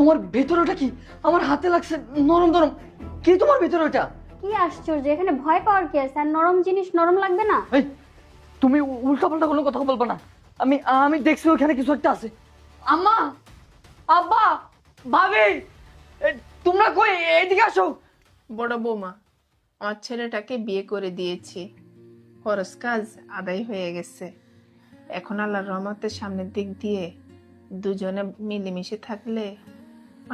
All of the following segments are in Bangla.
তোমার ভেতরে ওটা কি? আমার হাতে লাগছে নরম নরম। কি তোমার ভেতরে ওটা? কি আশ্চর্য, এখানে ভয় পাওয়ার কি আছে? আর নরম জিনিস নরম লাগবে না? এই তুমি উল্টাপাল্টা কোনো কথা বলবা না। আমি আমি দেখছি ওখানে কিছু একটা আছে। আম্মা, আব্বা, ভাবি, তোমরা কই? এইদিকে আসো। বড় বৌমা, আমার ছেলেটাকে বিয়ে করে দিয়েছি, খরচ কাজ আদায় হয়ে গেছে। এখন আল্লাহর রহমতের সামনের দিক দিয়ে দুজনে মিলেমিশে থাকলে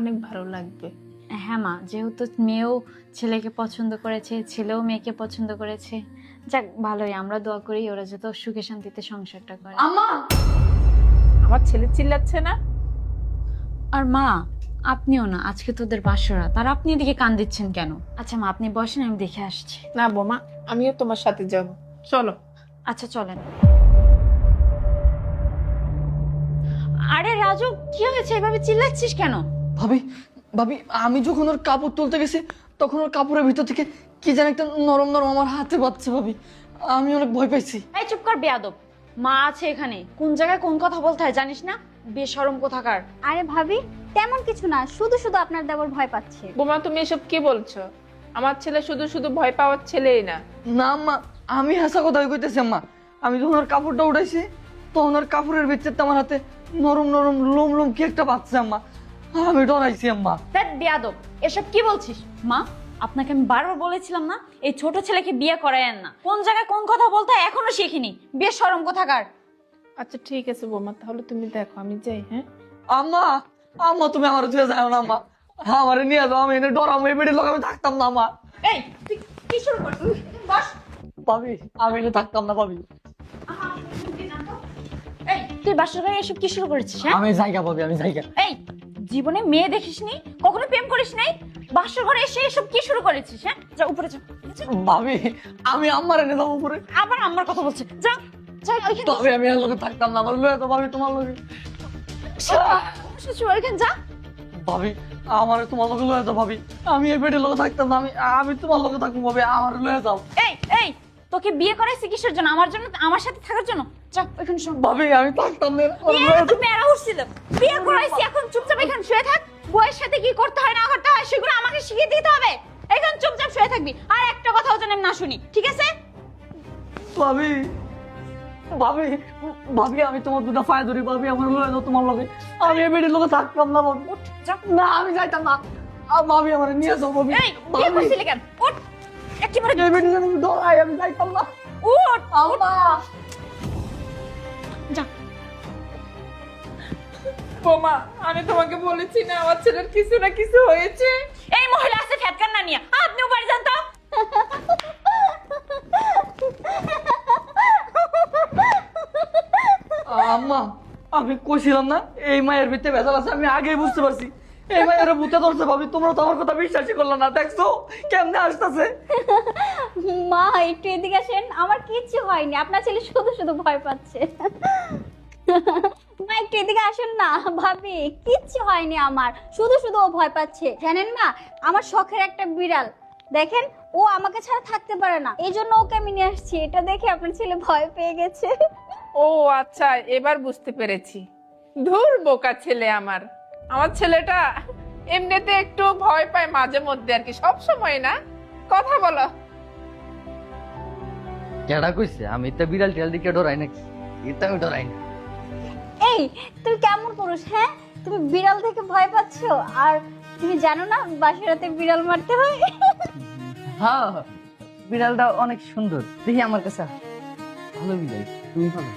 অনেক ভালো লাগবে। হ্যাঁ মা, যেহেতু মেয়েও ছেলেকে পছন্দ করেছে, ছেলেও মেয়েকে পছন্দ করেছে, যাক ভালোই। আমরা দোয়া করি ওরা যত সুখে শান্তিতে সংসারটা করে। আম্মা, আমার ছেলে চিল্লাচ্ছে না? আর মা, আপনিও না, আজকে তোদের বাসরা, তার আপনি এদিকে কান দিচ্ছেন কেন? আচ্ছা মা, আপনি বসেন, আমি দেখে আসছি। না বৌমা, আমিও তোমার সাথে যাব, চলো। আচ্ছা চলেন। আরে রাজু, কি হয়েছে? এভাবে চিল্লাচ্ছিস কেন? ভাবি, ভাবি, আমি যখন ওর কাপড় তুলতে গেছি তখন ওর কাপড়ের ভিতর থেকে কি জানি একটা নরম নরম আমার হাতে বাজছে ভাবি। আমি অনেক ভয় পাইছি। এই চুপ কর বেয়াদব। মা আছে এখানে, কোন জায়গায় কোন কথা বলতে হয় জানিস না? বেশরম কোথাকার। আরে ভাবি, তেমন কিছু না, শুধু শুধু আপনার দেবর ভয় পাচ্ছে। বৌমা, তুমি এসব কি বলছো? আমার ছেলে শুধু শুধু ভয় পাওয়ার ছেলেই না। না আম্মা, আমি হাসা কথা কইতেছি আম্মা। আমি যখন ওর কাপড়টা উঠাইছি তখন ওর কাপড়ের ভিতরে আমার হাতে নরম নরম লোম লোম কি একটা বাজছে আম্মা। আমি ডরাইছি আম্মা। ধ্যাৎ বেয়াদব, এসব কি বলছিস? মা, আপনাকে আমি বারবার বলেছিলাম না এই ছোট ছেলেকে বিয়ে করায়েন না। কোন জায়গায় কোন কথা বলতে হয় এখনো শিখিনি। বেশরম কোথাকার। আচ্ছা ঠিক আছে বৌমা, তাহলে তুমি দেখো, আমি যাই। হ্যাঁ আম্মা, আম্মা তুমি আমার ছুঁয়ে যাও না আম্মা। আমার নিয়ে যাও, আমি এনে ডরাম, এই বেড়ে লোক আমি থাকতাম না আম্মা। এই তুই কি শুরু করছিস? বস। ভাবি, আমি এনে থাকতাম না ভাবি। এই তুই বাসর ঘরে এসব কি শুরু করেছিস? হ্যাঁ, আমি জায়গা ভাবি, আমি জায়গা। এই জীবনে মেয়ে দেখিসনি, কখনো প্রেম করিস নাই, বাসর ঘরে এসে এসব কি শুরু করেছিস? হ্যাঁ, যা উপরে যা। যা। ভাবি, আমি আম্মার এনে যাবো উপরে। আবার আমার কথা বলছে, যা যা ওইখানে তবে আমি এর লোকে থাকতাম না, আমার লয়ে তো ভাবি তোমার লোকে। ওইখানে যা। ভাবি, আমার তোমার লোকে লয়ে যাও ভাবি। আমি এই বেডের লোকে থাকতাম না, আমি আমি তোমার লোকে থাকবো ভাবি, আমার লয়ে যাও। এই এই তোকে বিয়ে করাইছি কিসের জন্য? আমার জন্য? আমার সাথে থাকার জন্য? যা ওইখানে শোন। ভাবি, আমি থাকতাম না, আমার বিয়ে লয়ে তো যাও। প্যারা উঠছিল, বিয়ে করাইছি, এখন চুপচাপ এখানে শুয়ে থাক। বউয়ের সাথে কি করতে হয় না করতে হয় সেগুলো আমাকে শিখিয়ে দিতে হবে। এখন চুপচাপ শুয়ে থাকবি, আর একটা কথাও যেন আমি না শুনি, ঠিক আছে? ভাবি, ভাবি, ভাবি, আমি তোমার দুটা পায়ে ধরি ভাবি, আমার লয়ে যাও তোমার লোকে। আমি এই বেডের লোকে থাকতাম না ভাবি। উঠ যা। না, আমি যাইতাম না। ভাবি, আমার নিয়ে যাও ভাবি। এই বিয়ে ভাবি, করছিলি কেন? উঠ একেবারে এই বেডের আমি ডরাই, আমি যাইতাম না। উঠ। আম্মা, যা। বৌমা, আমি তোমাকে বলেছি না আমার ছেলের কিছু না কিছু হয়েছে। এই মহিলা আছে ফ্যাটকান না নিয়া, আপনিও বাড়ি যান তো। আম্মা, আমি কইছিলাম না এই মায়ের ভিতরে ভেজাল আছে, আমি আগেই বুঝতে পারছি। এই মায়ের ভূতে ধরছে ভাবি, তোমরা তো আমার কথা বিশ্বাসই করলে না। দেখছো কেমনে আসতেছে। মা একটু এদিকে আসেন, আমার কিচ্ছু হয়নি, আপনার ছেলে শুধু শুধু ভয় পাচ্ছে। মা একটু এদিকে আসেন না। ভাবি, কিচ্ছু হয়নি আমার, শুধু শুধু ও ভয় পাচ্ছে। জানেন মা, আমার শখের একটা বিড়াল, দেখেন ও আমাকে ছাড়া থাকতে পারে না, এই জন্য ওকে আমি নিয়ে আসছি। এটা দেখে আপনার ছেলে ভয় পেয়ে গেছে। ও আচ্ছা, এবার বুঝতে পেরেছি। ধুর বোকা ছেলে আমার। আমার ছেলেটা এমনিতে একটু ভয় পায় মাঝে মধ্যে আর কি, সব সময় না। কথা বলো। কেডা কইছে আমি তো বিড়াল টিয়াল দিকে ডরাই নাকি? এটা আমি ডরাই না। এই তুমি কেমন পুরুষ? হ্যাঁ, তুমি বিড়াল থেকে ভয় পাচ্ছো, আর তুমি জানো না বাসরাতে বিড়াল মারতে হয়? হ্যাঁ, বিড়ালটা অনেক সুন্দর, দেখি আমার কাছে ভালো বিড়াল। তুমি ভালো?